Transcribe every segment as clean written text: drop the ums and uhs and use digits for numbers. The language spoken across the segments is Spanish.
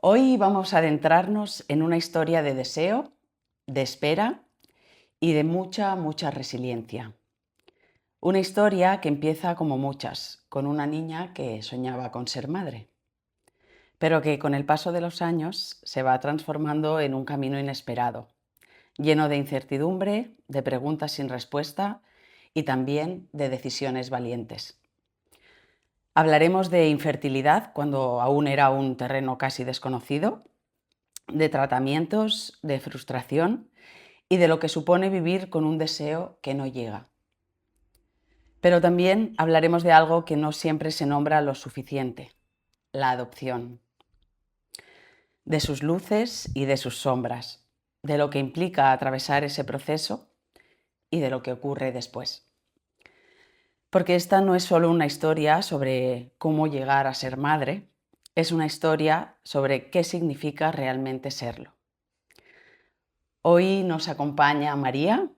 Hoy vamos a adentrarnos en una historia de deseo, de espera y de mucha resiliencia. Una historia que empieza como muchas, con una niña que soñaba con ser madre, pero que con el paso de los años se va transformando en un camino inesperado, lleno de incertidumbre, de preguntas sin respuesta y también de decisiones valientes. Hablaremos de infertilidad cuando aún era un terreno casi desconocido, de tratamientos, de frustración y de lo que supone vivir con un deseo que no llega. Pero también hablaremos de algo que no siempre se nombra lo suficiente: la adopción. De sus luces y de sus sombras, de lo que implica atravesar ese proceso y de lo que ocurre después. Porque esta no es solo una historia sobre cómo llegar a ser madre, es una historia sobre qué significa realmente serlo. Hoy nos acompaña María,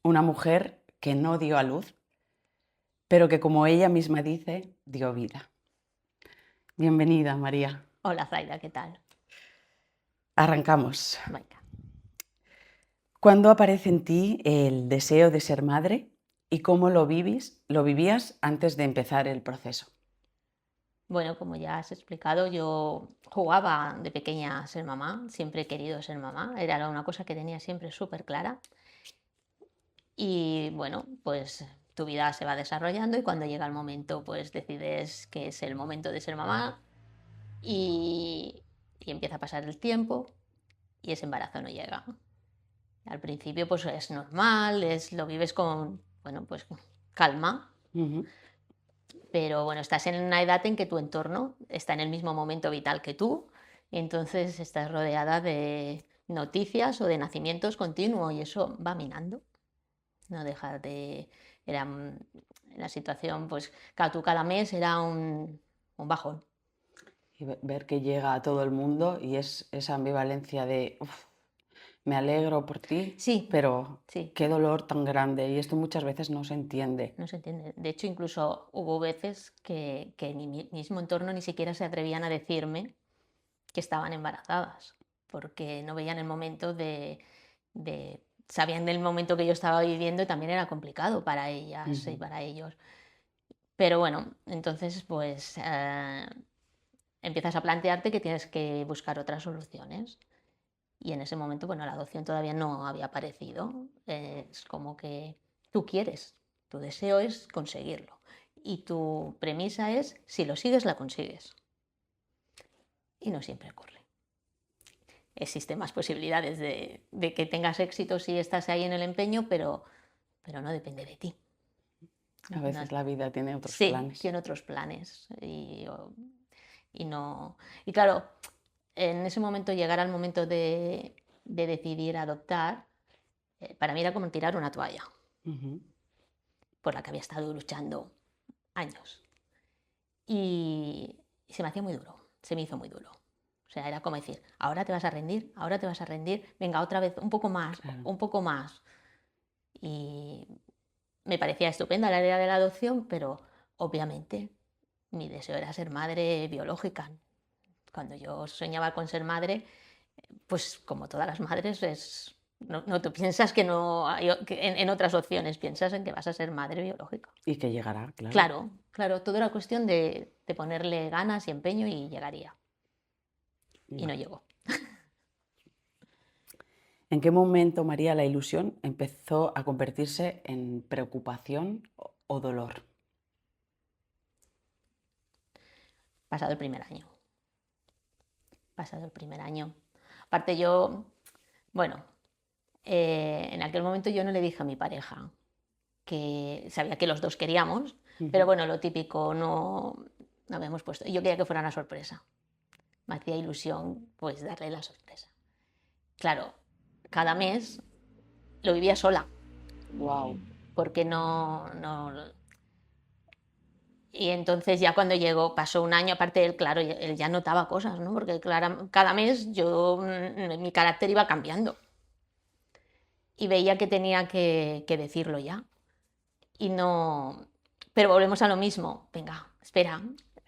una mujer que no dio a luz, pero que, como ella misma dice, dio vida. Bienvenida, María. Hola Zaida, ¿qué tal? Arrancamos. Venga. ¿Cuándo aparece en ti el deseo de ser madre y cómo lo vivías antes de empezar el proceso? Bueno, como ya has explicado, yo jugaba de pequeña a ser mamá, siempre he querido ser mamá, era una cosa que tenía siempre súper clara. Y bueno, pues tu vida se va desarrollando y cuando llega el momento, pues decides que es el momento de ser mamá y empieza a pasar el tiempo y ese embarazo no llega. Al principio pues es normal, lo vives con, bueno, pues calma. Ujú. Pero bueno, estás en una edad en que tu entorno está en el mismo momento vital que tú, y entonces estás rodeada de noticias o de nacimientos continuos y eso va minando. No dejar de... Era la situación, pues cada mes era un bajón. Y ver que llega a todo el mundo y es esa ambivalencia de "Uf, me alegro por ti, Sí, pero sí, qué dolor tan grande", y esto muchas veces no se entiende. no se entiende. De hecho, incluso hubo veces que en mi mismo entorno ni siquiera se atrevían a decirme que estaban embarazadas, porque no veían el momento sabían del momento que yo estaba viviendo y también era complicado para ellas y Ujú. para ellos. Pero bueno, entonces pues empiezas a plantearte que tienes que buscar otras soluciones. Y en ese momento, bueno, la adopción todavía no había aparecido. Es como que tú quieres, tu deseo es conseguirlo. Y tu premisa es, si lo sigues, la consigues. Y no siempre ocurre. Existen más posibilidades de que tengas éxito si estás ahí en el empeño, pero no depende de ti. A No, veces la vida tiene otros sí, planes. tiene otros planes y no. Y claro, en ese momento, llegar al momento de decidir adoptar, para mí era como tirar una toalla Ujú. por la que había estado luchando años. Y se me hacía muy duro, se me hizo muy duro. O sea, era como decir, ahora te vas a rendir, ahora te vas a rendir, venga, otra vez, un poco más, Claro. un poco más. Y me parecía estupenda la idea de la adopción, pero obviamente mi deseo era ser madre biológica. Cuando yo soñaba con ser madre, pues como todas las madres, no tú piensas que no hay, que en otras opciones, piensas en que vas a ser madre biológica. Y que llegará, claro. Claro, claro, todo era cuestión de ponerle ganas y empeño y llegaría. Y no Vale. llegó. ¿En qué momento, María, la ilusión empezó a convertirse en preocupación o dolor? Pasado el primer año. Pasado el primer año. Aparte yo, bueno, en aquel momento yo no le dije a mi pareja que sabía que los dos queríamos, pero Ujú. bueno, lo típico, no habíamos puesto. Yo quería que fuera una sorpresa. Me hacía ilusión pues darle la sorpresa. Claro, cada mes lo vivía sola, Wow. porque no. Y entonces ya cuando llegó, pasó un año, aparte él, claro, él ya notaba cosas, ¿no? Porque cada mes mi carácter iba cambiando y veía que tenía que decirlo ya. Y no, pero volvemos a lo mismo, venga, espera.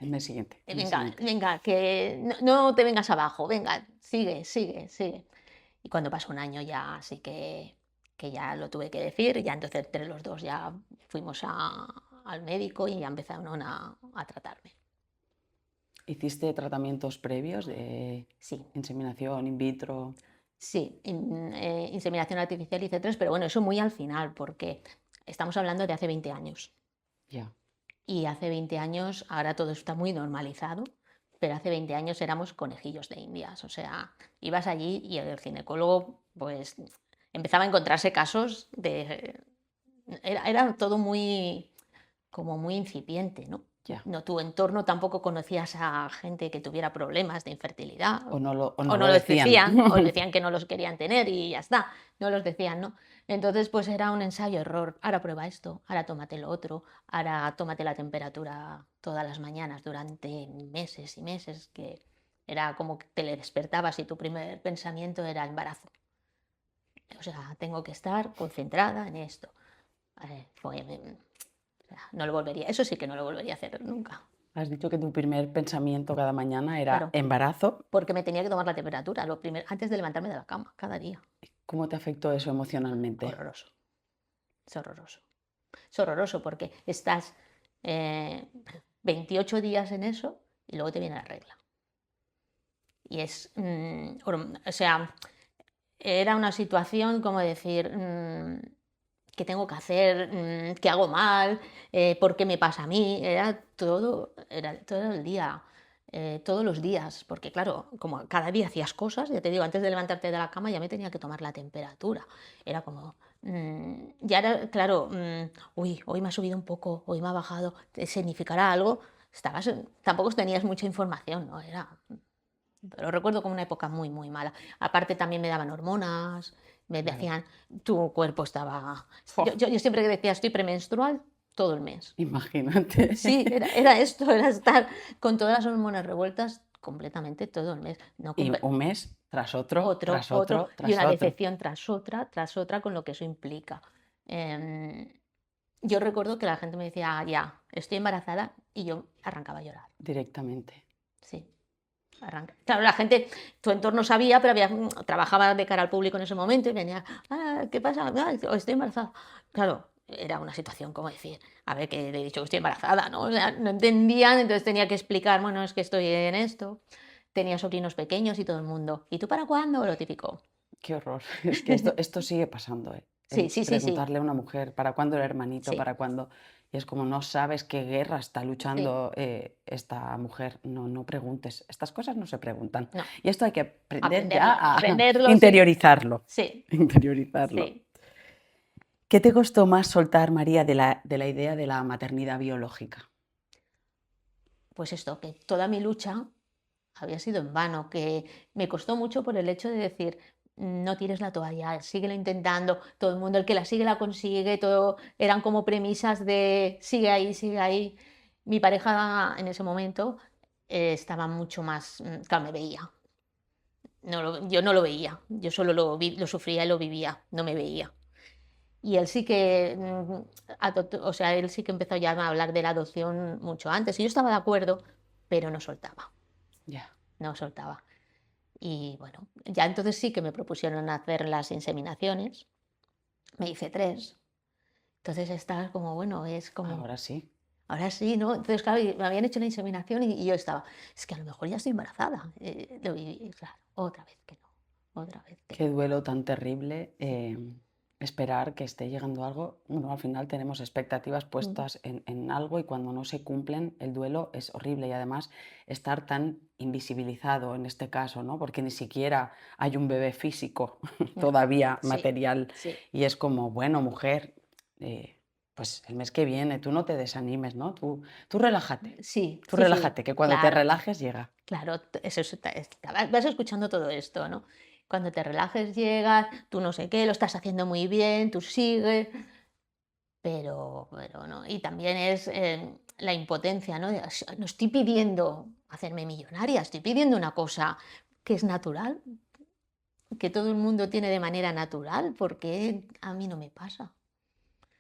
El mes siguiente. El mes Venga, siguiente. venga, que no te vengas abajo, venga, sigue, sigue, sigue. Y cuando pasó un año ya sí que ya lo tuve que decir, ya entonces entre los dos ya fuimos al médico y ya empezaron a tratarme. ¿Hiciste tratamientos previos de Sí, inseminación in vitro? sí, inseminación artificial hice 3, pero bueno, eso muy al final, porque estamos hablando de hace 20 años. Ya. Y hace 20 años, ahora todo está muy normalizado, pero hace 20 años éramos conejillos de indias. O sea, ibas allí y el ginecólogo, pues, empezaba a encontrarse casos de... Era todo muy, como muy incipiente, ¿no? Ya. No, tu entorno tampoco conocías a gente que tuviera problemas de infertilidad, O no lo, o o no no lo los decían. decían, o decían que no los querían tener y ya está, no los decían, ¿no? Entonces, pues era un ensayo-error. Ahora prueba esto, ahora tómate lo otro, ahora tómate la temperatura todas las mañanas durante meses y meses, que era como que te le despertabas y tu primer pensamiento era embarazo. O sea, tengo que estar concentrada en esto. O sea, no lo volvería, eso sí que no lo volvería a hacer nunca. Has dicho que tu primer pensamiento cada mañana era Claro, embarazo. porque me tenía que tomar la temperatura antes de levantarme de la cama, cada día. ¿Cómo te afectó eso emocionalmente? Horroroso, es horroroso. Es horroroso porque estás eh, 28 días en eso y luego te viene la regla. Y es, o sea, era una situación como decir, ¿qué tengo que hacer? ¿Qué hago mal? ¿Por qué me pasa a mí? Era todo el día, todos los días, porque claro, como cada día hacías cosas, ya te digo, antes de levantarte de la cama ya me tenía que tomar la temperatura. Era como, ya era, claro, uy, hoy me ha subido un poco, hoy me ha bajado, ¿significará algo? Tampoco tenías mucha información, ¿no? Lo recuerdo como una época muy, muy mala. Aparte también me daban hormonas, me Claro. decían, tu cuerpo estaba... ¡Fua! Yo siempre que decía, estoy premenstrual, todo el mes. Imagínate. Sí, era esto, era estar con todas las hormonas revueltas completamente todo el mes. No Y un mes tras otro, otro, tras otro, otro, y tras una otro. decepción tras otra, con lo que eso implica. Yo recuerdo que la gente me decía, "Ah, ya, estoy embarazada", y yo arrancaba a llorar. Directamente. Sí. Claro, la gente, tu entorno sabía, pero trabajaba de cara al público en ese momento y venía, ¿qué pasa? Estoy embarazada. Claro, era una situación como decir, a ver, que le he dicho que estoy embarazada, ¿no? O sea, no entendían, entonces tenía que explicar, bueno, es que estoy en esto. Tenía sobrinos pequeños y todo el mundo, ¿y tú para cuándo? Lo típico. Qué horror. Es que esto sigue pasando, ¿eh? Sí, El sí, sí, sí, preguntarle a una mujer, ¿para cuándo el hermanito? sí, ¿Para cuándo? Y es como, no sabes qué guerra está sí, luchando esta mujer. No, no preguntes. Estas cosas no se preguntan. no, Y esto hay que aprender ya aprenderlo, a aprenderlo, sí, interiorizarlo. sí, Interiorizarlo. sí. ¿Qué te costó más soltar, María, de la idea de la maternidad biológica? Pues esto, que toda mi lucha había sido en vano, que me costó mucho por el hecho de decir, no tires la toalla, síguelo intentando, todo el mundo el que la sigue la consigue, todo eran como premisas de sigue ahí, sigue ahí. Mi pareja en ese momento estaba mucho más, claro, me veía. Yo no lo veía, yo solo lo sufría y lo vivía, no me veía. Y él sí que, o sea, él sí que empezó ya a hablar de la adopción mucho antes. Y yo estaba de acuerdo, pero no soltaba, Ya, no soltaba. Y bueno, ya entonces sí que me propusieron hacer las inseminaciones. Me hice 3. Entonces estaba como, bueno, es como, ahora sí. ahora sí, ¿no? Entonces, claro, me habían hecho la inseminación y yo estaba, es que a lo mejor ya estoy embarazada. Lo viví, y claro, otra vez que no, otra vez que Qué no. duelo tan terrible Sí. esperar que esté llegando algo. Bueno, al final tenemos expectativas Mm, puestas en algo y cuando no se cumplen, el duelo es horrible y además estar tan invisibilizado en este caso, ¿no? Porque ni siquiera hay un bebé físico no, todavía sí, material sí, y es como, bueno, mujer, pues el mes que viene tú no te desanimes, ¿no? Tú relájate, sí, tú sí, sí, relájate, que cuando te claro. relajes llega. Claro, eso vas escuchando todo esto, ¿no? Cuando te relajes llegas, tú no sé qué, lo estás haciendo muy bien, tú sigues, pero no. Y también es la impotencia, ¿no? No estoy pidiendo hacerme millonaria, estoy pidiendo una cosa que es natural, que todo el mundo tiene de manera natural, porque a mí no me pasa.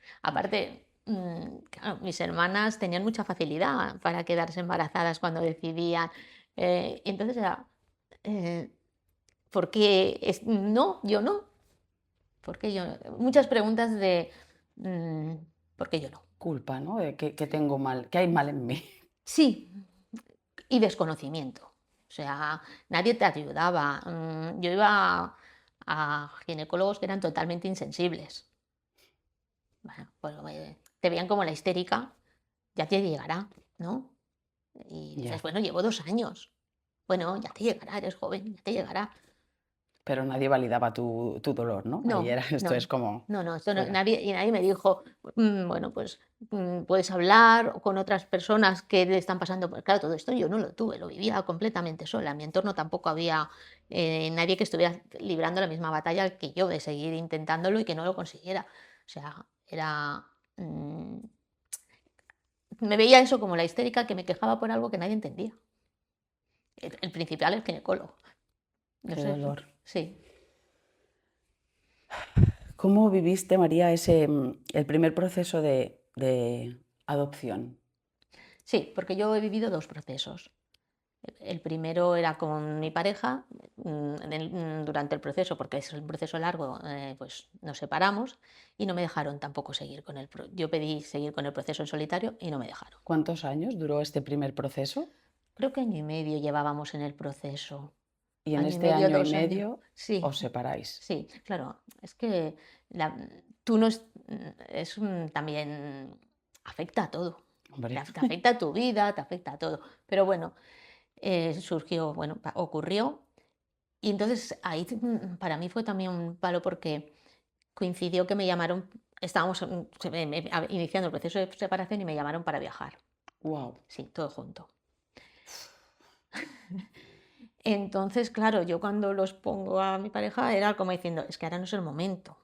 Ya, Aparte, claro, mis hermanas tenían mucha facilidad para quedarse embarazadas cuando decidían. Entonces era, eh, ¿por qué no? Yo no. ¿Por qué yo no? Muchas preguntas de, mm, ¿por qué yo no? Culpa, ¿no? De que tengo mal, que hay mal en mí. Sí, y desconocimiento. O sea, nadie te ayudaba. Yo iba a ginecólogos que eran totalmente insensibles. Bueno, pues te veían como la histérica, ya te llegará, ¿no? Y dices, Ya, bueno, llevo 2 años. Bueno, ya te llegará, eres joven, ya te llegará. pero nadie validaba tu dolor, ¿no? Ahí No, era, esto es no, como no, esto fuera. nadie, y nadie me dijo, bueno, pues puedes hablar con otras personas que le están pasando. Claro, todo esto yo no lo tuve, lo vivía completamente sola. En mi entorno tampoco había nadie que estuviera librando la misma batalla que yo, de seguir intentándolo y que no lo consiguiera. O sea, era. Me veía eso como la histérica que me quejaba por algo que nadie entendía. El principal, el ginecólogo. No Qué sé, dolor. sí. ¿Cómo viviste, María, el primer proceso de adopción? Sí, porque yo he vivido 2 procesos. El primero era con mi pareja, durante el proceso, porque es un proceso largo, pues nos separamos y no me dejaron tampoco seguir con yo pedí seguir con el proceso en solitario y no me dejaron. ¿Cuántos años duró este primer proceso? Creo que año y medio llevábamos en el proceso. Y en Año y este medio, año y 2 años. medio Sí, os separáis. sí, claro. Es que tú no también afecta a todo. Te, Hombre, te afecta a tu vida, te afecta a todo. Pero bueno, surgió, bueno, ocurrió. Y entonces ahí para mí fue también un palo porque coincidió que me llamaron, estábamos iniciando el proceso de separación y me llamaron para viajar. wow, Sí, todo junto. Entonces, claro, yo cuando los pongo a mi pareja era como diciendo, es que ahora no es el momento.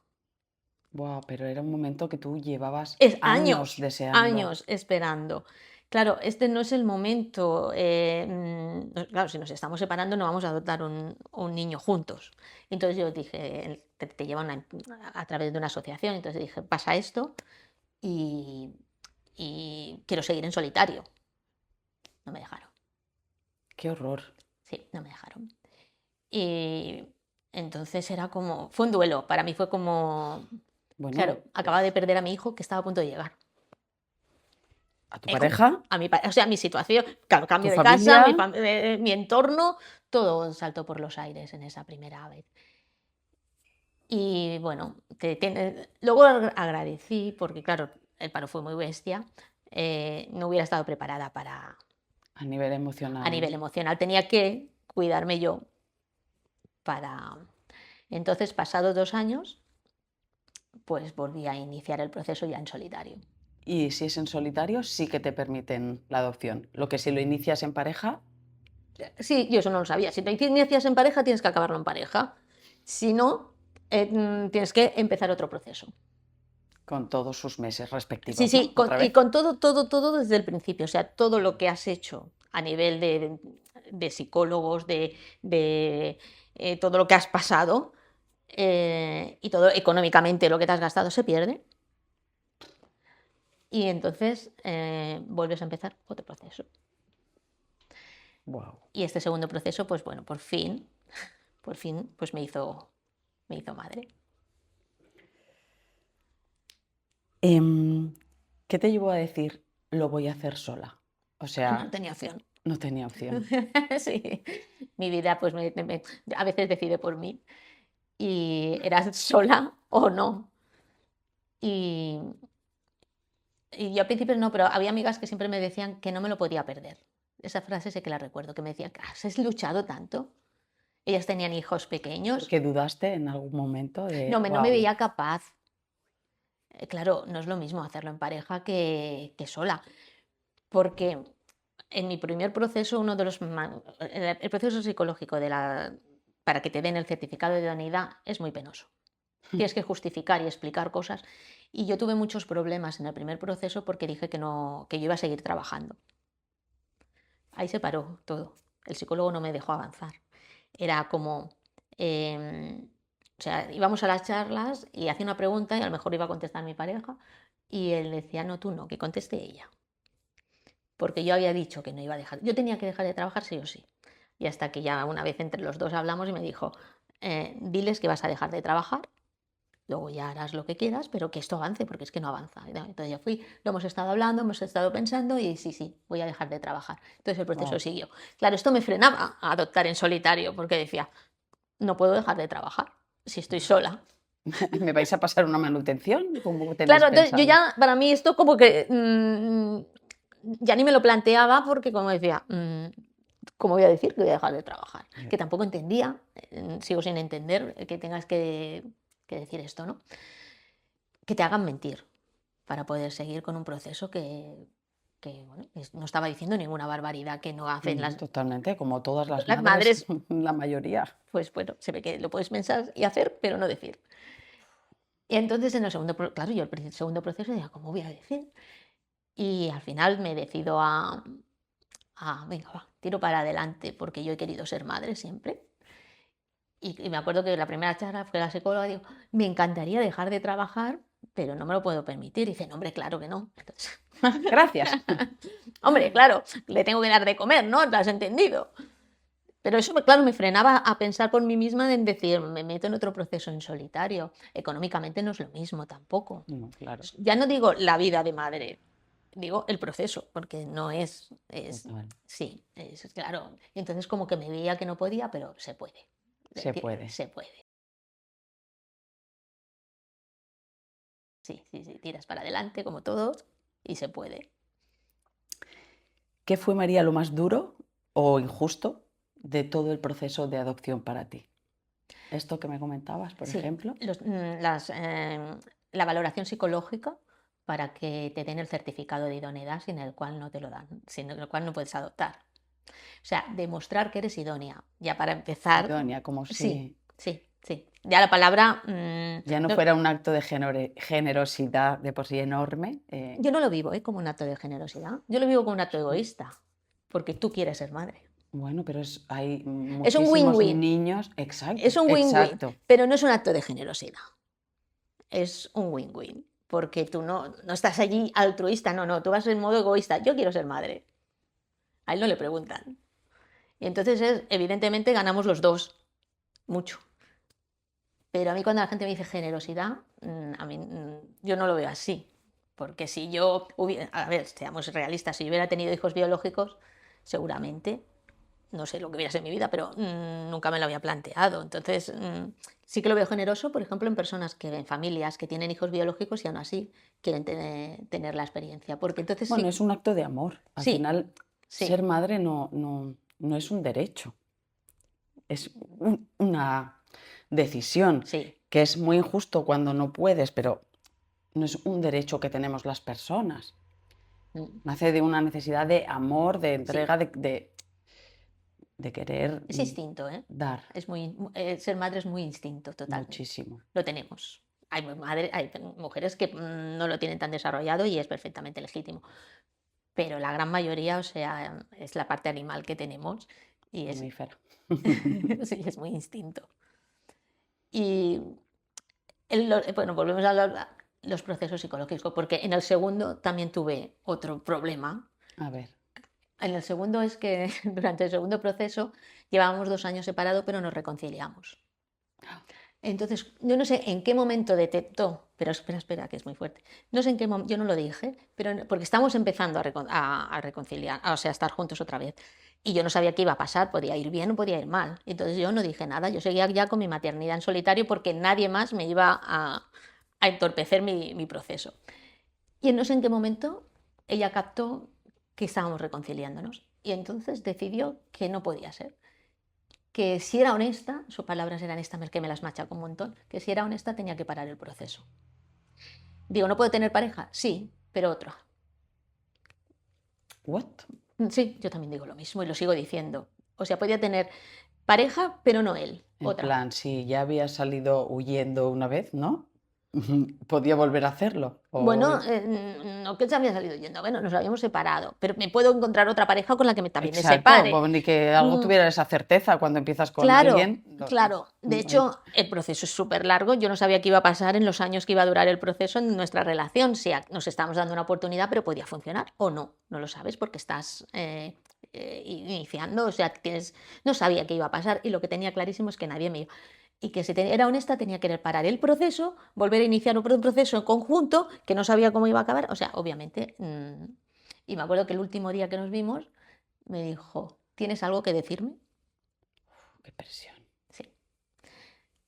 wow, pero era un momento que tú llevabas Es años años, deseando. años esperando. Claro, este no es el momento. Claro, si nos estamos separando no vamos a adoptar un niño juntos. Entonces yo dije, te llevan a través de una asociación, entonces dije, pasa esto y, y quiero seguir en solitario. No me dejaron. Qué horror. Sí, no me dejaron. Y entonces era como, fue un duelo, para mí fue como, claro, Bueno, acababa de perder a mi hijo que estaba a punto de llegar. ¿a tu pareja? O sea, mi situación, claro, ¿Tu cambio de casa, familia? mi entorno, todo saltó por los aires en esa primera vez. Y bueno, luego agradecí, porque claro, el paro fue muy bestia, no hubiera estado preparada A nivel a emocional, ¿no? nivel emocional, tenía que cuidarme yo para. Entonces, pasados 2 años, pues volví a iniciar el proceso ya en solitario. Y si es en solitario, sí que te permiten la adopción. Lo que si lo inicias en pareja, Sí, yo eso no lo sabía. Si te inicias en pareja, tienes que acabarlo en pareja. Si no, tienes que empezar otro proceso. con todos sus meses Sí, respectivos, sí, ¿no? Otra y vez. con todo, todo, todo desde el principio. O sea, todo lo que has hecho a nivel de psicólogos, de todo lo que has pasado y todo económicamente lo que te has gastado se pierde. Y entonces vuelves a empezar otro proceso. Wow. Y este segundo proceso, pues bueno, por fin, pues me hizo madre. ¿Qué te llevó a decir lo voy a hacer sola? O No sea, tenía opción. no tenía opción. Sí, mi vida pues a veces decide por mí y era sola o no. Y, y yo al principio no, pero había amigas que siempre me decían que no me lo podía perder. Esa frase sé que la recuerdo, que me decían, ¿has luchado tanto? Ellas tenían hijos pequeños. Porque dudaste en algún momento de, No me wow, veía capaz. Claro, no es lo mismo hacerlo en pareja que sola, porque en mi primer proceso, uno de los el proceso psicológico para que te den el certificado de idoneidad es muy penoso. Tienes que justificar y explicar cosas. Y yo tuve muchos problemas en el primer proceso porque dije que no, que yo iba a seguir trabajando. Ahí se paró todo. El psicólogo no me dejó avanzar. Era como, em, O sea, íbamos a las charlas y hacía una pregunta y a lo mejor iba a contestar mi pareja y él decía, no, tú no, que conteste ella. Porque yo había dicho que no iba a dejar, yo tenía que dejar de trabajar sí o sí. Y hasta que ya una vez entre los dos hablamos y me dijo, diles que vas a dejar de trabajar, luego ya harás lo que quieras, pero que esto avance, porque es que no avanza. Entonces ya fui, lo hemos estado hablando, hemos estado pensando y sí, sí, voy a dejar de trabajar. Entonces el proceso Wow. siguió. Claro, esto me frenaba a adoptar en solitario, porque decía, no puedo dejar de trabajar si estoy sola. ¿Me vais a pasar una manutención? ¿Cómo tenéis Claro, entonces yo pensado? ya, para mí esto como que ya ni me lo planteaba porque como decía, ¿cómo voy a decir que voy a dejar de trabajar? Que tampoco entendía, sigo sin entender que tengas que decir esto, ¿no? Que te hagan mentir para poder seguir con un proceso que bueno, no estaba diciendo ninguna barbaridad que no hacen Totalmente, como todas las las madres, madres. la mayoría. Pues bueno, se ve que lo puedes pensar y hacer, pero no decir. Y entonces en el segundo, claro, yo el segundo proceso decía, ¿cómo voy a decir? Y al final me decido venga, va, tiro para adelante, porque yo he querido ser madre siempre. Y me acuerdo que la primera charla fue la psicóloga, digo, me encantaría dejar de trabajar, pero no me lo puedo permitir. Y dice, no, hombre, claro que no. Entonces, Gracias. hombre, claro, le tengo que dar de comer, ¿no? ¿Lo has entendido? Pero eso, claro, me frenaba a pensar por mí misma en decir, me meto en otro proceso en solitario. Económicamente no es lo mismo tampoco. No, claro, Ya no digo la vida de madre, digo el proceso, porque no es total. sí, es claro. Y entonces como que me veía que no podía, pero se puede. Se puede. Se puede. Sí, sí, sí, tiras para adelante como todos y se puede. ¿Qué fue, María, lo más duro o injusto de todo el proceso de adopción para ti? Esto que me comentabas, por Sí, ejemplo. la valoración psicológica para que te den el certificado de idoneidad sin el cual no te lo dan, sin el cual no puedes adoptar. O sea, demostrar que eres idónea. Ya para empezar, Idónea, como sí, si sí, sí. Ya la palabra, ya no fuera un acto de generosidad de por sí enorme. yo no lo vivo como un acto de generosidad. Yo lo vivo como un acto egoísta, porque tú quieres ser madre. Bueno, pero hay Es un muchísimos win-win. niños. Exacto, Es un win-win, exacto. pero no es un acto de generosidad. Es un win-win, porque tú no estás allí altruista, no, tú vas en modo egoísta. Yo quiero ser madre. A él no le preguntan. Y entonces, evidentemente, ganamos los dos, mucho. Pero a mí cuando la gente me dice generosidad, a mí, yo no lo veo así. Porque si yo hubiera, a ver, seamos realistas, si yo hubiera tenido hijos biológicos, seguramente, no sé lo que hubiera sido en mi vida, pero nunca me lo había planteado. Entonces, sí que lo veo generoso, por ejemplo, en personas en familias que tienen hijos biológicos y aún así quieren tener la experiencia. Porque entonces Bueno, sí, es un acto de amor. Al sí, final, ser sí, madre no es un derecho, es una decisión, sí. que es muy injusto cuando no puedes, pero no es un derecho que tenemos las personas. mm, Nace de una necesidad de amor, de Sí, entrega, de querer es instinto, ¿eh? dar Ser madre es muy instinto, totalmente. muchísimo. Lo tenemos. Hay mujeres que no lo tienen tan desarrollado y es perfectamente legítimo. Pero la gran mayoría, o sea, es la parte animal que tenemos y Mamífera. sí, es muy instinto. Y bueno, volvemos a los procesos psicológicos, porque en el segundo también tuve otro problema. A ver, En el segundo es que durante el segundo proceso llevábamos 2 años separados, pero nos reconciliamos. Entonces, yo no sé en qué momento detectó, pero espera, que es muy fuerte. No sé en qué momento, yo no lo dije, pero porque estamos empezando a reconciliar, o sea, a estar juntos otra vez. Y yo no sabía qué iba a pasar, podía ir bien o podía ir mal. Entonces yo no dije nada, yo seguía ya con mi maternidad en solitario porque nadie más me iba a entorpecer mi proceso. Y no sé en qué momento ella captó que estábamos reconciliándonos. Y entonces decidió que no podía ser, que si era honesta, sus palabras eran estas que me las machaca un montón, que si era honesta tenía que parar el proceso. Digo, ¿no puedo tener pareja? Sí, pero otra. ¿what? Sí, yo también digo lo mismo y lo sigo diciendo. O sea, podía tener pareja, pero no él, En otra. plan, si ya había salido huyendo una vez, ¿no? ¿Podía volver a hacerlo? Bueno, no que se había salido yendo, bueno, nos habíamos separado, pero me puedo encontrar otra pareja con la que también me Exacto, separe. pues ni que algo Mm, tuviera esa certeza cuando empiezas con claro, alguien. claro. De Hay- hecho, el proceso es súper largo. Yo no sabía qué iba a pasar en los años que iba a durar el proceso en nuestra relación. Si nos estábamos dando una oportunidad, pero podía funcionar o no. No lo sabes porque estás iniciando, o sea, no sabía qué iba a pasar y lo que tenía clarísimo es que nadie me iba. Y que si era honesta tenía que parar el proceso, volver a iniciar un proceso en conjunto que no sabía cómo iba a acabar. O sea, obviamente. Y me acuerdo que el último día que nos vimos me dijo, ¿tienes algo que decirme? Qué presión. Sí.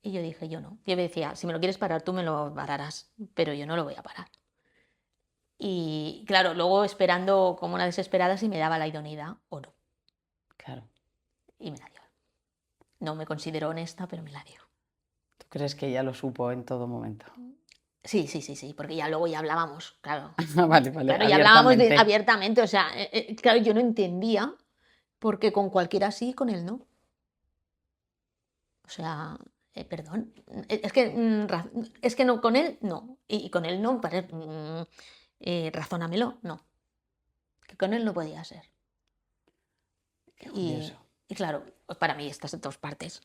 Y yo dije, yo no. Yo me decía, si me lo quieres parar, tú me lo pararás, pero yo no lo voy a parar. Y claro, luego esperando como una desesperada si me daba la idoneidad o no. Claro. Y me la dio. No me considero honesta, pero me la dio. ¿Tú crees que ella lo supo en todo momento? Sí, sí, sí, sí, porque ya luego ya hablábamos, claro. Vale, vale, Claro, ya hablábamos abiertamente. abiertamente, o sea, claro, yo no entendía porque con cualquiera sí, con él no. O sea, perdón, es que no, con él no, y con él no, razónamelo, no, que con él no podía ser. Qué curioso. Y claro, pues para mí estas dos partes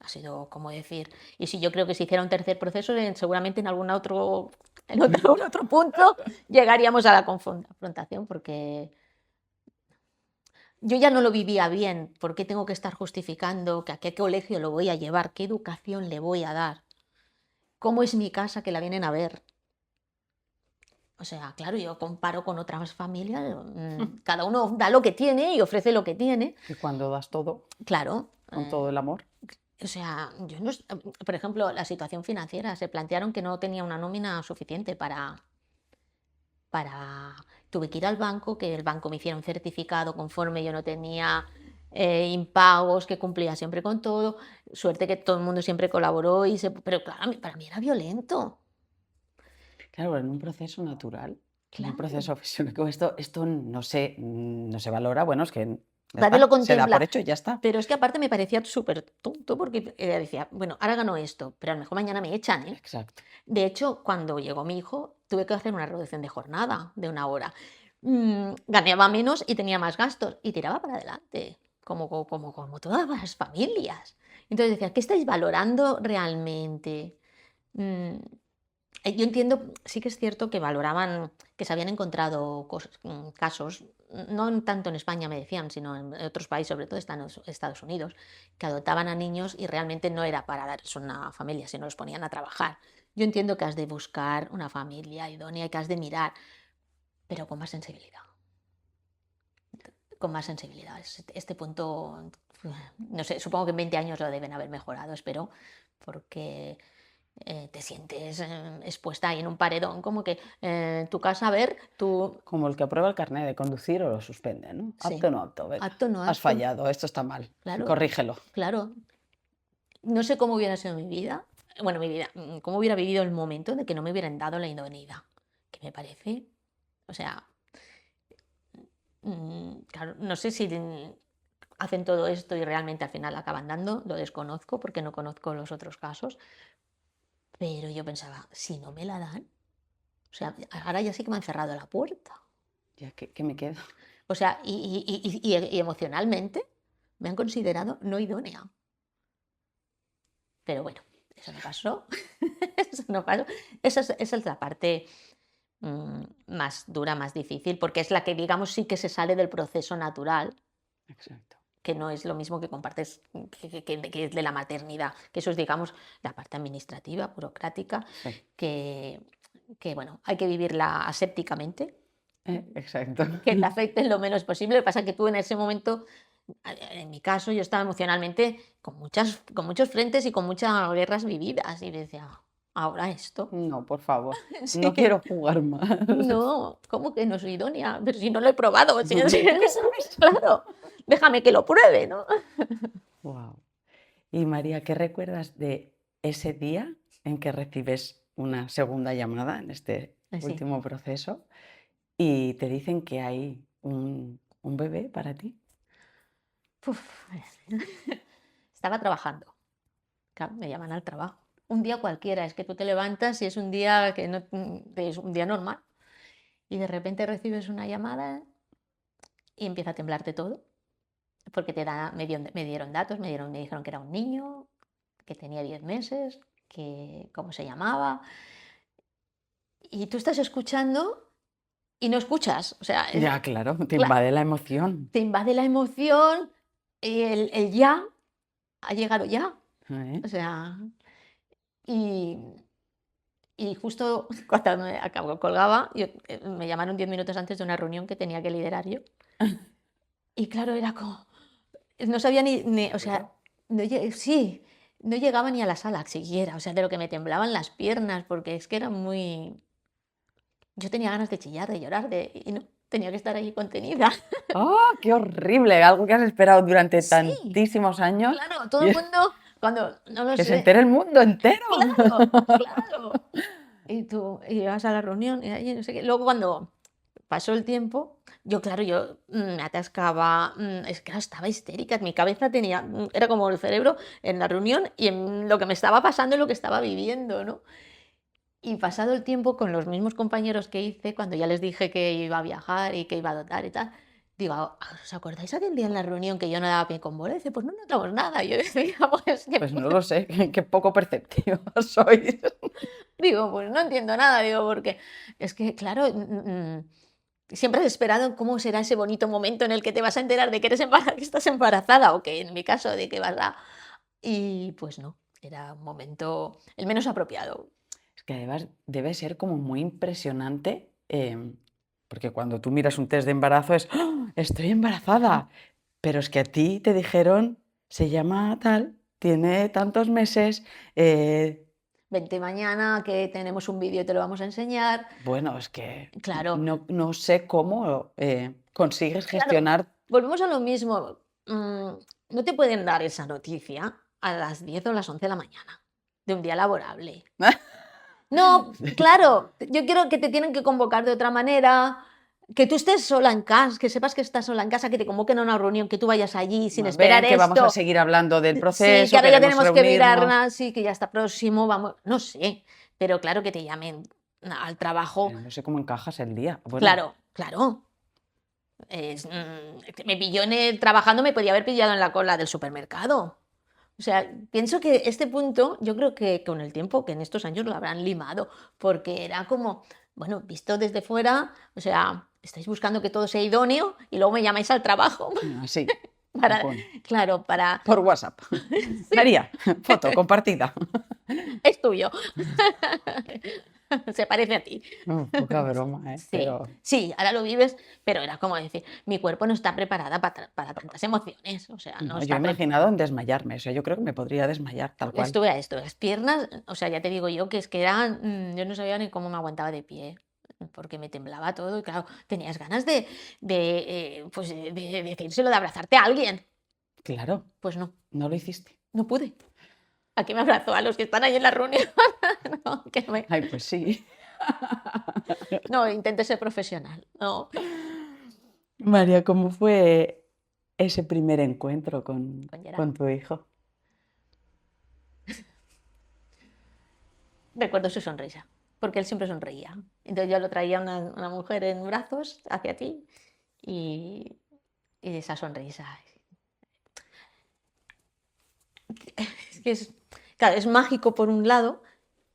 ha sido como decir, y si yo creo que si hiciera un tercer proceso, seguramente en algún otro, en otro punto llegaríamos a la confrontación, porque yo ya no lo vivía bien. ¿Por qué tengo que estar justificando que a qué colegio lo voy a llevar? ¿Qué educación le voy a dar? ¿Cómo es mi casa que la vienen a ver? O sea, claro, yo comparo con otras familias, cada uno da lo que tiene y ofrece lo que tiene. Y cuando das todo, Claro, con todo el amor. o sea, yo no, por ejemplo, la situación financiera, se plantearon que no tenía una nómina suficiente para, tuve que ir al banco, que el banco me hiciera un certificado conforme yo no tenía impagos, que cumplía siempre con todo, suerte que todo el mundo siempre colaboró, pero claro, para mí era violento, Claro, en un proceso natural, en un claro. proceso fisiológico, esto no se, no se valora. Bueno, es que ya Nadie lo está, se da por contempla. hecho y ya está. Pero es que aparte me parecía súper tonto porque decía, bueno, ahora gano esto, pero a lo mejor mañana me echan, ¿eh? Exacto. De hecho, cuando llegó mi hijo, tuve que hacer una reducción de jornada de 1 hora. Ganaba menos y tenía más gastos y tiraba para adelante, como todas las familias. Entonces decía, ¿qué estáis valorando realmente? Mm, yo entiendo, sí que es cierto que valoraban, que se habían encontrado casos, no tanto en España me decían, sino en otros países, sobre todo Estados Unidos, que adoptaban a niños y realmente no era para darles una familia, sino los ponían a trabajar. Yo entiendo que has de buscar una familia idónea y que has de mirar, pero con más sensibilidad. Con más sensibilidad. Este punto, no sé, supongo que en 20 años lo deben haber mejorado, espero, porque te sientes expuesta ahí en un paredón, como que tu casa, a ver, tú, Como el que aprueba el carnet de conducir o lo suspende, ¿no? sí, Apto o no apto, venga. acto no Has acto, fallado, esto está mal. claro, Corrígelo. claro. No sé cómo hubiera sido mi vida, bueno, mi vida, cómo hubiera vivido el momento de que no me hubieran dado la idoneidad, que me parece, o sea, claro, no sé si hacen todo esto y realmente al final acaban dando, lo desconozco porque no conozco los otros casos, pero yo pensaba, si no me la dan, o sea, ahora ya sí que me han cerrado la puerta. Ya, ¿qué me quedo? O sea, y emocionalmente me han considerado no idónea. Pero bueno, eso no pasó. Eso no pasó. Esa es la parte más dura, más difícil, porque es la que, digamos, sí que se sale del proceso natural, Exacto. que no es lo mismo que compartes, que es de la maternidad, que eso es, digamos, la parte administrativa, burocrática, Sí. que bueno, hay que vivirla asépticamente, Exacto. que te afecte lo menos posible. Lo que pasa es que tú en ese momento, en mi caso, yo estaba emocionalmente con muchos frentes y con muchas guerras vividas. Y decía, ahora esto. No, por favor. No Sí, quiero jugar más. no, ¿cómo que no soy idónea? Pero si no lo he probado, claro, déjame que lo pruebe, ¿no? Wow. Y María, ¿qué recuerdas de ese día en que recibes una segunda llamada en este Sí. último proceso y te dicen que hay un bebé para ti? Uf. Estaba trabajando. Claro, me llaman al trabajo. un día cualquiera, es que tú te levantas y es un día que no, es un día normal. Y de repente recibes una llamada y empieza a temblarte todo, porque me dieron datos, me dijeron que era un niño, que tenía 10 meses, que cómo se llamaba, y tú estás escuchando y no escuchas, o sea, Ya, claro, te cla- invade la emoción. te invade la emoción, y el ya, ha llegado ya, ¿Eh? o sea, y, y justo cuando colgaba, me llamaron 10 minutos antes de una reunión que tenía que liderar yo, y claro, era como, no sabía o sea, sí, no llegaba ni a la sala siquiera, o sea, de lo que me temblaban las piernas, porque es que era muy... Yo tenía ganas de chillar, de llorar, y no, tenía que estar ahí contenida. ¡Oh, qué horrible! Algo que has esperado durante Sí, tantísimos años claro, todo y el mundo, cuando, no lo que se sé, entere el mundo entero. claro, claro. Y tú y vas a la reunión y ahí no sé qué. Luego cuando pasó el tiempo, yo, claro, yo me atascaba, es que estaba histérica, mi cabeza tenía, era como el cerebro en la reunión y en lo que me estaba pasando y lo que estaba viviendo, ¿no? Y pasado el tiempo, con los mismos compañeros que hice, cuando ya les dije que iba a viajar y que iba a dotar y tal, digo: ¿os acordáis aquel día en la reunión que yo no daba pie con bola?". Dice: "Pues no notamos nada". Y yo decía: "Pues que Pues no lo sé, qué poco perceptivos sois. digo, pues no entiendo nada", digo, porque es que, claro, siempre has esperado cómo será ese bonito momento en el que te vas a enterar de que que estás embarazada, o que en mi caso de que vas a... Y pues no, era un momento el menos apropiado. Es que además debe ser como muy impresionante, porque cuando tú miras un test de embarazo es: "¡Ah! Estoy embarazada". Pero es que a ti te dijeron, se llama tal, tiene tantos meses. Vente mañana que tenemos un vídeo y te lo vamos a enseñar. Bueno, es que Claro, no sé cómo consigues claro, gestionar. volvemos a lo mismo. No te pueden dar esa noticia a las 10 o las 11 de la mañana de un día laborable. No, claro, yo quiero que te tienen que convocar de otra manera, que tú estés sola en casa, que sepas que estás sola en casa, que te convoquen a una reunión, que tú vayas allí sin esperar Ven, que vamos a esto. seguir hablando del Sí, que proceso, ahora ya queremos tenemos que reunirnos. virarnos, sí, que ya está próximo, vamos, no sé, pero claro que te llamen al trabajo, No sé cómo encajas el día. Bueno, claro, claro. Me pilló trabajando, me podía haber pillado en la cola del supermercado. O sea, pienso que este punto, yo creo que con el tiempo, que en estos años lo habrán limado, porque era como, bueno, visto desde fuera, o sea, estáis buscando que todo sea idóneo y luego me llamáis al trabajo así, para, tapón. claro, para, Por WhatsApp. María, foto compartida. es tuyo, se parece a ti. Poca broma, ¿eh? Sí, Pero sí, ahora lo vives, pero era como decir, mi cuerpo no está preparada para tantas emociones, o sea, no no, yo he está preparada. imaginado en desmayarme. O sea, yo creo que me podría desmayar tal cual. Estuve a esto, las piernas, o sea, ya te digo yo que es que eran, yo no sabía ni cómo me aguantaba de pie, porque me temblaba todo y claro, tenías ganas pues, de decírselo, de abrazarte a alguien. Claro, Pues no, no lo hiciste. no pude. ¿A qué me abrazo? A los que están ahí en la reunión. No, que no, Ay, pues sí. no, intenté ser profesional. No, María, ¿cómo fue ese primer encuentro con Gerard. con tu hijo? Recuerdo su sonrisa, porque él siempre sonreía. Entonces yo lo traía una mujer en brazos hacia ti y, y esa sonrisa. Es que es, claro, es mágico por un lado,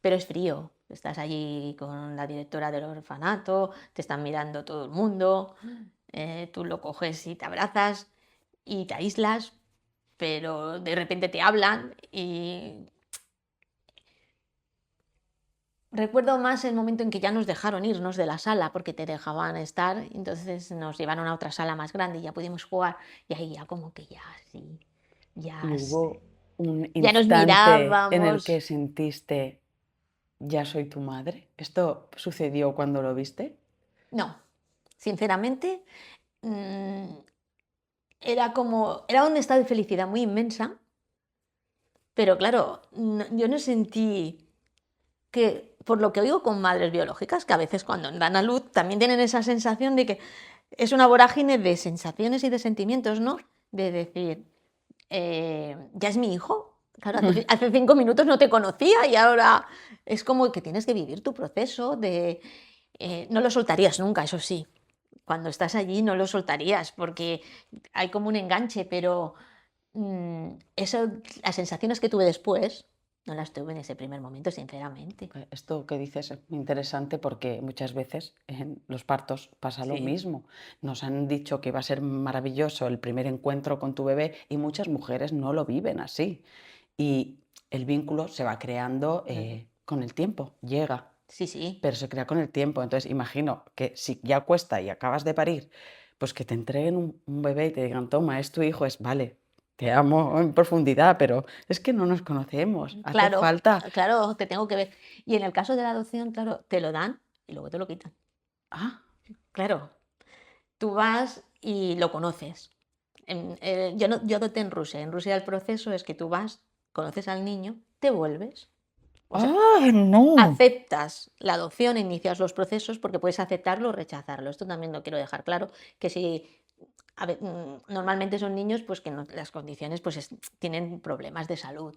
pero es frío. Estás allí con la directora del orfanato, te están mirando todo el mundo, tú lo coges y te abrazas y te aíslas, pero de repente te hablan y recuerdo más el momento en que ya nos dejaron irnos de la sala porque te dejaban estar, entonces nos llevaron a otra sala más grande y ya pudimos jugar y ahí ya como que ya sí, ya, ¿Y hubo un ya nos instante en el que mirábamos. sentiste, ya soy tu madre? ¿Esto sucedió cuando lo viste? No, sinceramente, mm, era un estado de felicidad muy inmensa, pero claro, yo no sentí que, por lo que oigo con madres biológicas, que a veces cuando dan a luz también tienen esa sensación de que es una vorágine de sensaciones y de sentimientos, ¿no? De decir, ya es mi hijo, Claro, hace 5 minutos no te conocía y ahora es como que tienes que vivir tu proceso de... no lo soltarías nunca, eso sí. Cuando estás allí no lo soltarías porque hay como un enganche, pero eso, las sensaciones que tuve después, no las tuve en ese primer momento, sinceramente. Esto que dices es muy interesante porque muchas veces en los partos pasa lo Sí. mismo. Nos han dicho que va a ser maravilloso el primer encuentro con tu bebé y muchas mujeres no lo viven así. Y el vínculo se va creando Ujú. con el tiempo, llega, Sí, sí. pero se crea con el tiempo. Entonces imagino que si ya cuesta y acabas de parir, pues que te entreguen un bebé y te digan, toma, es tu hijo, es vale, te amo en profundidad, pero es que no nos conocemos, hace Claro, falta... claro, te tengo que ver. Y en el caso de la adopción, claro, te lo dan y luego te lo quitan. Ah, Claro, tú vas y lo conoces. Yo adopté en Rusia. En Rusia el proceso es que tú vas, conoces al niño, te vuelves. O sea, ¡ah, no! aceptas la adopción, inicias los procesos porque puedes aceptarlo o rechazarlo. Esto también lo quiero dejar claro, que si normalmente son niños pues que las condiciones pues tienen problemas de salud.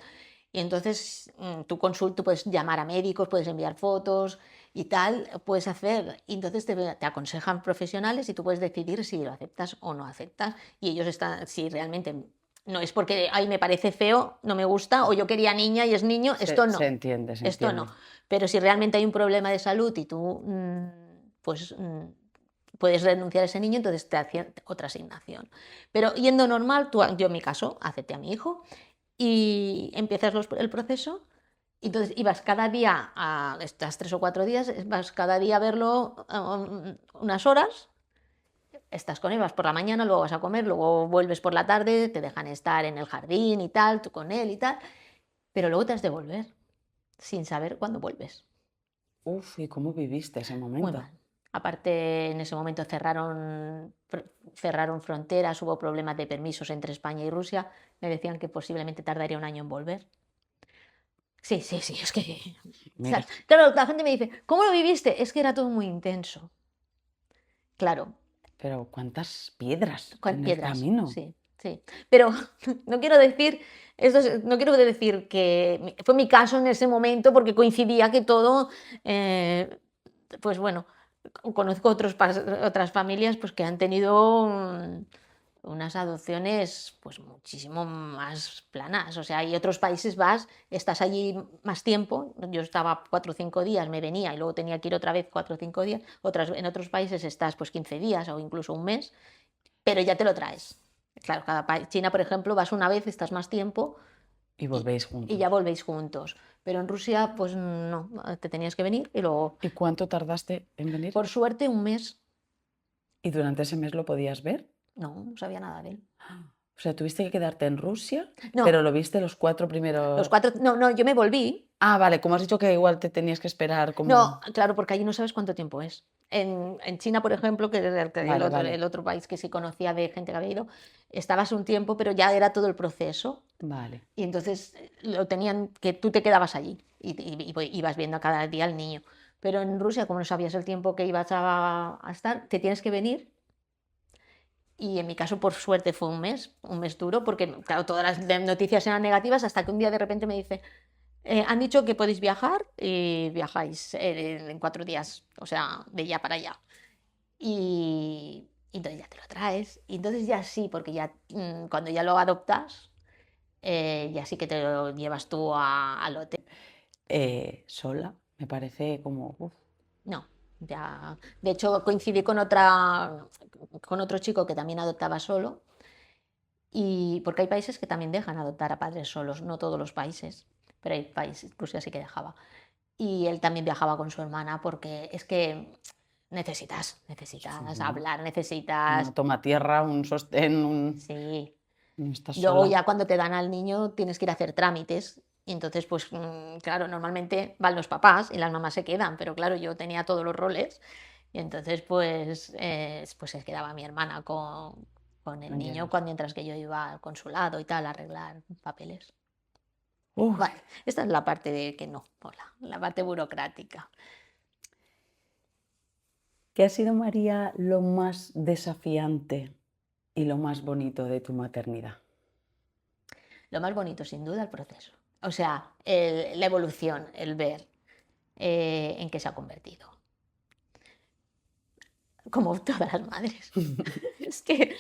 Y entonces tú puedes llamar a médicos, puedes enviar fotos y tal, puedes hacer. Y entonces te aconsejan profesionales y tú puedes decidir si lo aceptas o no aceptas. Y ellos están, si realmente no es porque, ay, me parece feo, no me gusta, o yo quería niña y es niño, esto Se no. entiende, se Esto no. entiende. Pero si realmente hay un problema de salud y tú puedes renunciar a ese niño, entonces te hacen otra asignación. Pero yendo normal, yo en mi caso acepté a mi hijo y empiezas el proceso. Entonces ibas cada día, estas 3 o 4 días, vas cada día a verlo unas horas, estás con él, vas por la mañana, luego vas a comer, luego vuelves por la tarde, te dejan estar en el jardín y tal, tú con él y tal, pero luego te has de volver sin saber cuándo vuelves. Uf, ¿y cómo viviste ese Muy momento? mal. Aparte, en ese momento cerraron fronteras, hubo problemas de permisos entre España y Rusia. Me decían que posiblemente tardaría un año en volver. Sí, sí, sí, es que... Mira, Claro, la gente me dice, ¿cómo lo viviste? Es que era todo muy intenso. Claro, pero ¿cuántas piedras con en el piedras, camino? sí, sí. Pero no quiero decir, no quiero decir que fue mi caso en ese momento porque coincidía que todo, eh, pues bueno, conozco otras familias pues, que han tenido unas adopciones pues muchísimo más planas. O sea, hay otros países estás allí más tiempo. Yo estaba 4 o 5 días, me venía y luego tenía que ir otra vez 4 o 5 días. En otros países estás pues 15 días o incluso un mes, pero ya te lo traes. Claro, cada país. China, por ejemplo, vas una vez, estás más tiempo Y y, volvéis y juntos. ya volvéis juntos. Pero en Rusia, pues no, te tenías que venir y luego, ¿Y cuánto tardaste en venir? por suerte, un mes, ¿Y durante ese mes lo podías ver? no sabía nada de él. O sea, tuviste que quedarte en Rusia, pero No, lo viste los 4 primeros... no, yo me volví. Ah, vale, como has dicho que igual te tenías que esperar No, como... claro, porque allí no sabes cuánto tiempo es. En China, por ejemplo, que era Vale, vale, el otro país que sí conocía de gente que había ido, estabas un tiempo, pero ya era todo el proceso. vale. Y entonces lo tenían que tú te quedabas allí ibas viendo cada día al niño. Pero en Rusia, como no sabías el tiempo que ibas a estar, te tienes que venir. Y en mi caso, por suerte, fue un mes duro, porque claro, todas las noticias eran negativas hasta que un día de repente me dice, han dicho que podéis viajar y viajáis en 4 días, o sea, de allá para allá. Y entonces ya te lo traes. Y entonces ya sí, porque ya cuando ya lo adoptas, ya sí que te lo llevas tú al hotel. Sola, me parece como... uf. No, ya. De hecho, coincidí con otro chico que también adoptaba solo. Y porque hay países que también dejan adoptar a padres solos, no todos los países, pero hay países, Rusia sí que dejaba. Y él también viajaba con su hermana porque es que necesitas Sí, hablar, una necesitas... toma tierra, un sostén, Sí. no estás Luego sola. ya cuando te dan al niño tienes que ir a hacer trámites. Y entonces, pues claro, normalmente van los papás y las mamás se quedan, pero claro, yo tenía todos los roles. Y entonces, pues se quedaba mi hermana con el niño Ya. mientras que yo iba al consulado y tal a arreglar papeles. Uf, Vale, esta es la parte de que no, hola, la parte burocrática. ¿qué ha sido, María, lo más desafiante y lo más bonito de tu maternidad? Lo más bonito, sin duda, el proceso. O sea, la evolución, el ver en qué se ha convertido. Como todas las madres. Es que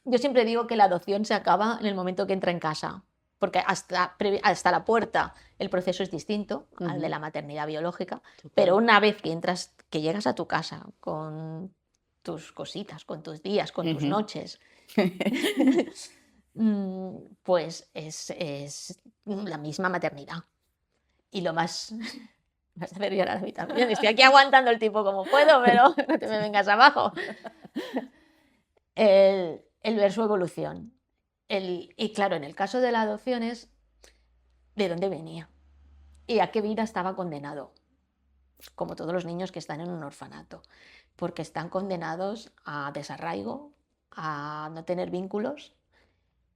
yo siempre digo que la adopción se acaba en el momento que entra en casa, porque hasta la puerta el proceso es distinto al de la maternidad biológica, pero una vez que entras, que llegas a tu casa con tus cositas, con tus días, con tus noches, pues es la misma maternidad. Y lo más... Me vas a hacer llorar a mí también. Estoy aquí aguantando el tipo como puedo, pero no te me vengas abajo. El ver su evolución. Y claro, en el caso de la adopción es de dónde venía y a qué vida estaba condenado, como todos los niños que están en un orfanato, porque están condenados a desarraigo, a no tener vínculos,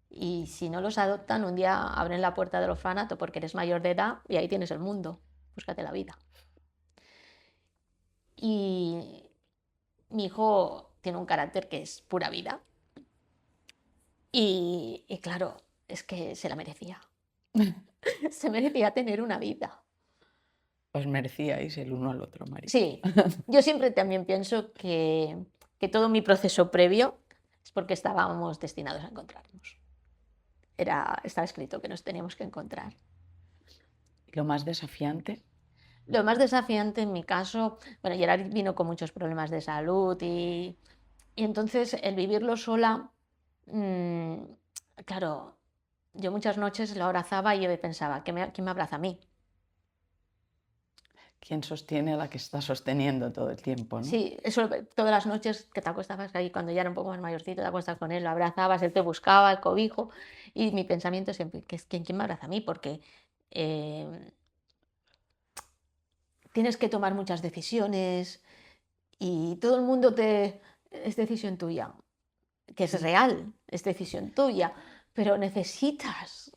y si no los adoptan, un día abren la puerta del orfanato porque eres mayor de edad y ahí tienes el mundo, búscate la vida. Y mi hijo tiene un carácter que es pura vida. Y claro, es que se la merecía. Se merecía tener una vida. Os merecíais el uno al otro, María. Sí, yo siempre también pienso que todo mi proceso previo es porque estábamos destinados a encontrarnos. Estaba escrito que nos teníamos que encontrar. Lo más desafiante. Lo más desafiante en mi caso, bueno, Gerard vino con muchos problemas de salud y entonces el vivirlo sola, claro, yo muchas noches lo abrazaba y yo pensaba, ¿quién me abraza a mí? ¿Quién sostiene a la que está sosteniendo todo el tiempo, no? Sí, eso todas las noches que te acostabas ahí, cuando ya era un poco más mayorcito, te acuestas con él, lo abrazabas, él te buscaba el cobijo y mi pensamiento siempre, ¿quién me abraza a mí? Porque tienes que tomar muchas decisiones y todo el mundo es decisión tuya, que es real, es decisión tuya, pero necesitas...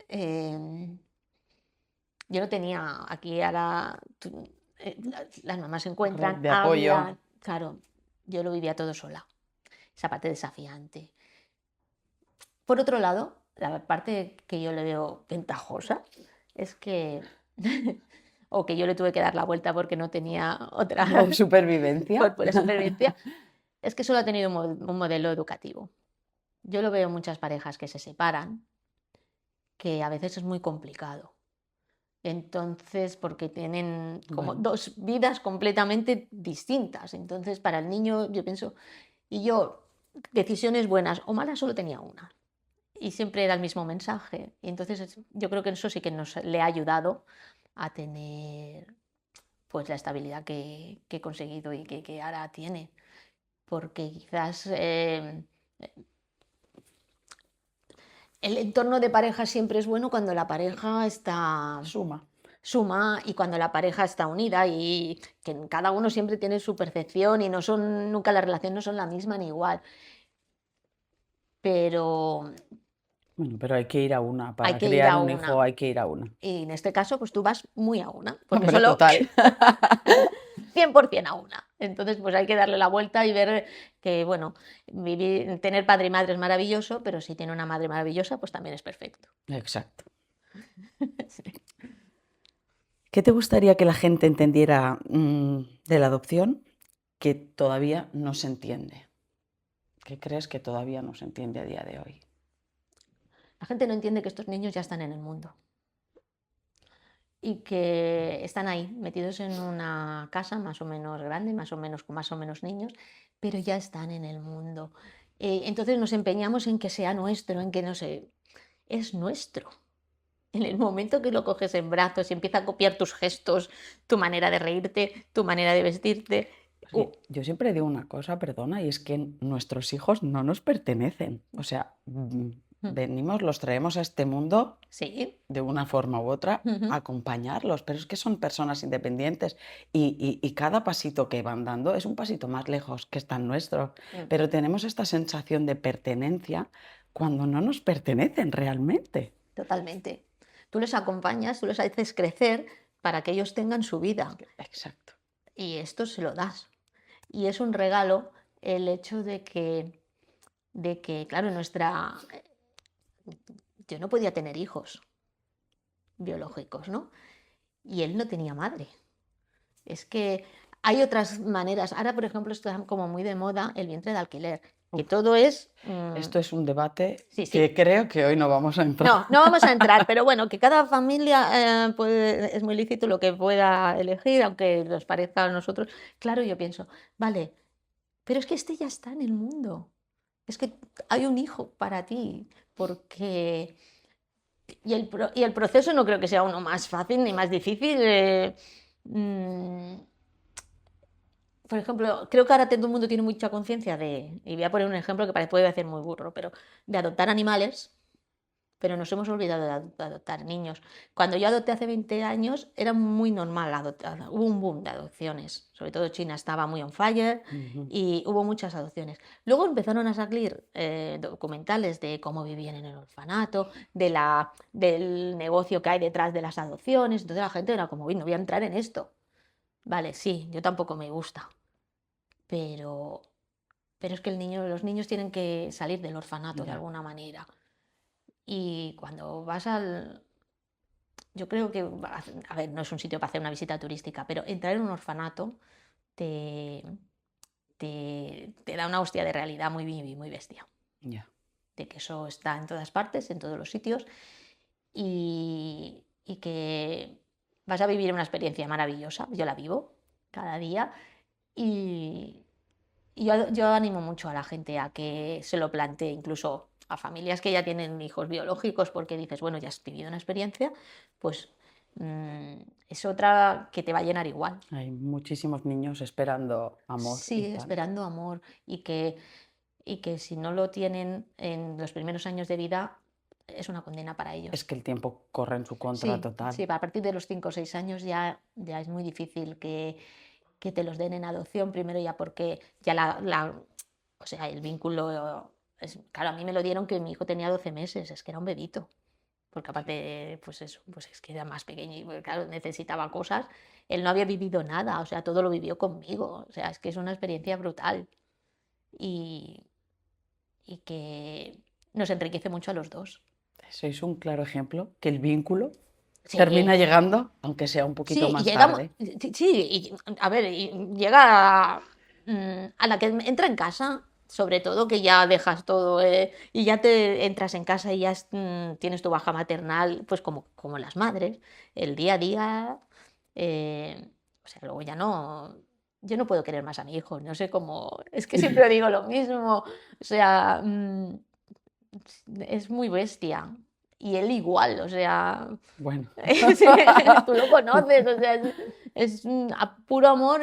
yo no tenía aquí ahora... las mamás se encuentran, De apoyo. hablan, claro, yo lo vivía todo sola, esa parte desafiante. Por otro lado, la parte que yo le veo ventajosa es que, o que yo le tuve que dar la vuelta porque no tenía otra Supervivencia. por la supervivencia, es que solo ha tenido un modelo educativo. Yo lo veo en muchas parejas que se separan, que a veces es muy complicado. Entonces, porque tienen como dos vidas completamente distintas. Entonces, para el niño, yo pienso, y yo, decisiones buenas o malas, solo tenía una. Y siempre era el mismo mensaje. Y entonces, yo creo que eso sí que le ha ayudado a tener pues la estabilidad que he conseguido y que ahora tiene. Porque quizás el entorno de pareja siempre es bueno cuando la pareja está... suma y cuando la pareja está unida y que cada uno siempre tiene su percepción y nunca las relaciones no son la misma ni igual. Pero Bueno, pero hay que ir a una. hay Para que ir criar a un una. hijo hay que ir a una. Y en este caso, pues tú vas muy a una, porque Hombre, solo total. 100% a una. Entonces, pues hay que darle la vuelta y ver que, bueno, tener padre y madre es maravilloso, pero si tiene una madre maravillosa, pues también es perfecto. Exacto. Sí. ¿Qué te gustaría que la gente entendiera de la adopción que todavía no se entiende? ¿Qué crees que todavía no se entiende a día de hoy? La gente no entiende que estos niños ya están en el mundo y que están ahí, metidos en una casa más o menos grande, más o menos con más o menos niños, pero ya están en el mundo. Entonces nos empeñamos en que sea nuestro, en que no sé, es nuestro. En el momento que lo coges en brazos y empieza a copiar tus gestos, tu manera de reírte, tu manera de vestirte. Yo siempre digo una cosa, perdona, y es que nuestros hijos no nos pertenecen. O sea, venimos, los traemos a este mundo Sí. de una forma u otra, a acompañarlos, pero es que son personas independientes y cada pasito que van dando es un pasito más lejos que está nuestro. Pero tenemos esta sensación de pertenencia cuando no nos pertenecen realmente. Totalmente. Tú les acompañas, tú les haces crecer para que ellos tengan su vida. Exacto. Y esto se lo das. Y es un regalo el hecho de que claro, yo no podía tener hijos biológicos, ¿no? Y él no tenía madre. Es que hay otras maneras. Ahora, por ejemplo, está como muy de moda el vientre de alquiler, que Uf, todo es... esto es un debate sí, sí. que creo que hoy no vamos a entrar. No, no vamos a entrar, pero bueno, que cada familia es muy lícito lo que pueda elegir, aunque nos parezca a nosotros. Claro, yo pienso, vale, pero es que este ya está en el mundo. Es que hay un hijo para ti, porque... Y el proceso no creo que sea uno más fácil ni más difícil. Mm, por ejemplo, creo que ahora todo el mundo tiene mucha conciencia de, y voy a poner un ejemplo que puede parecer muy burro, pero de adoptar animales, pero nos hemos olvidado de adoptar niños. Cuando yo adopté hace 20 años era muy normal adoptar, hubo un boom de adopciones, sobre todo China estaba muy on fire y hubo muchas adopciones. Luego empezaron a salir documentales de cómo vivían en el orfanato, del negocio que hay detrás de las adopciones, entonces la gente era como, uy, no voy a entrar en esto. Vale, sí, yo tampoco me gusta, pero, pero es que los niños tienen que salir del orfanato de alguna manera. Y cuando vas al... Yo creo que, a ver, no es un sitio para hacer una visita turística, pero entrar en un orfanato te, te da una hostia de realidad muy, muy, muy bestia. Ya. De que eso está en todas partes, en todos los sitios, y que vas a vivir una experiencia maravillosa. Yo la vivo cada día y, yo animo mucho a la gente a que se lo plantee, incluso a familias que ya tienen hijos biológicos, porque dices, bueno, ya has vivido una experiencia, pues es otra que te va a llenar igual. Hay muchísimos niños esperando amor Sí, y tal. esperando amor y que si no lo tienen en los primeros años de vida, es una condena para ellos. Es que el tiempo corre en su contra Sí, total. sí, a partir de los 5 o 6 años ya es muy difícil que te los den en adopción, primero ya porque ya o sea, el vínculo, claro, a mí me lo dieron que mi hijo tenía 12 meses, es que era un bebito, porque aparte, pues eso, pues es que era más pequeño y pues, claro, necesitaba cosas, él no había vivido nada, o sea, todo lo vivió conmigo, o sea, es que es una experiencia brutal y, y que nos enriquece mucho a los dos. Sois un claro ejemplo que el vínculo Sí, termina llegando, aunque sea un poquito sí, y más llegamos, tarde. sí, y, a ver, y llega a la que entra en casa, sobre todo que ya dejas todo y ya te entras en casa y ya tienes tu baja maternal, pues como las madres, el día a día, o sea, luego ya no, yo no puedo querer más a mi hijo, no sé cómo, es que siempre digo lo mismo, o sea, es muy bestia. Y él igual, o sea, Bueno, sí, tú lo conoces, o sea, es a puro amor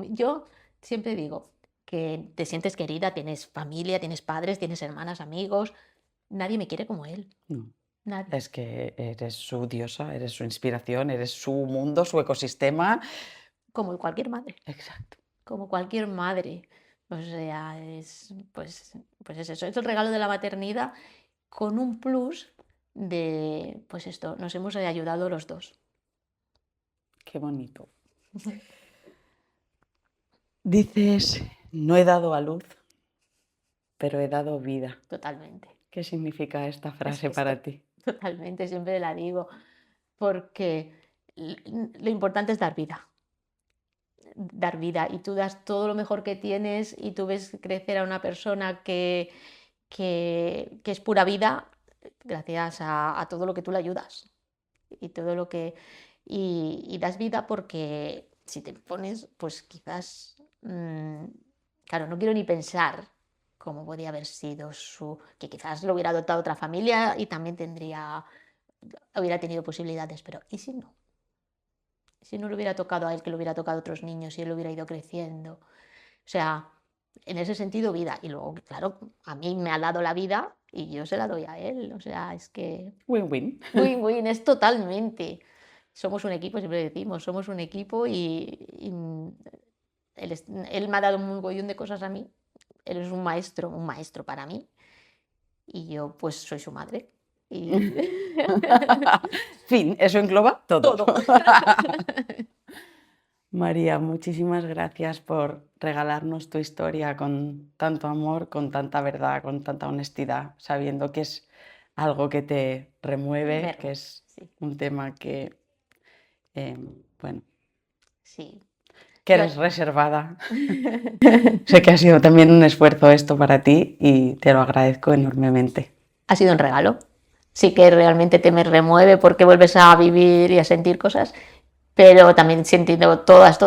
yo siempre digo que te sientes querida, tienes familia, tienes padres, tienes hermanas, amigos, nadie me quiere como él, no. nadie, Es que eres su diosa, eres su inspiración, eres su mundo, su ecosistema. como cualquier madre, Exacto. como cualquier madre, o sea, pues es eso, es el regalo de la maternidad con un plus de, pues esto, nos hemos ayudado los dos. Qué bonito. Dices, no he dado a luz, pero he dado vida. Totalmente. ¿Qué significa esta Es frase que esto, para ti? totalmente, siempre la digo, porque lo importante es dar vida y tú das todo lo mejor que tienes y tú ves crecer a una persona que es pura vida gracias a todo lo que tú le ayudas y todo lo que y das vida porque si te pones, pues quizás, claro, no quiero ni pensar cómo podría haber sido que quizás lo hubiera adoptado otra familia y también hubiera tenido posibilidades, pero ¿y si no? Si no le hubiera tocado a él, que le hubiera tocado a otros niños y él hubiera ido creciendo. O sea, en ese sentido, vida. Y luego, claro, a mí me ha dado la vida y yo se la doy a él. O sea, es que Win-win. win-win es totalmente. Somos un equipo, siempre decimos, somos un equipo y él me ha dado un mogollón de cosas a mí. Él es un maestro para mí. Y yo, pues, soy su madre. Y Fin, eso engloba todo. todo. María, muchísimas gracias por regalarnos tu historia con tanto amor, con tanta verdad, con tanta honestidad, sabiendo que es algo que te remueve, Ver, que es sí, un tema que, bueno, sí. que Lo- eres reservada. Sé que ha sido también un esfuerzo esto para ti y te lo agradezco enormemente. Ha sido un regalo. Sí que realmente te me remueve porque vuelves a vivir y a sentir cosas, pero también sintiendo todas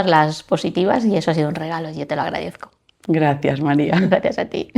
las positivas y eso ha sido un regalo y yo te lo agradezco. Gracias, María. Gracias a ti.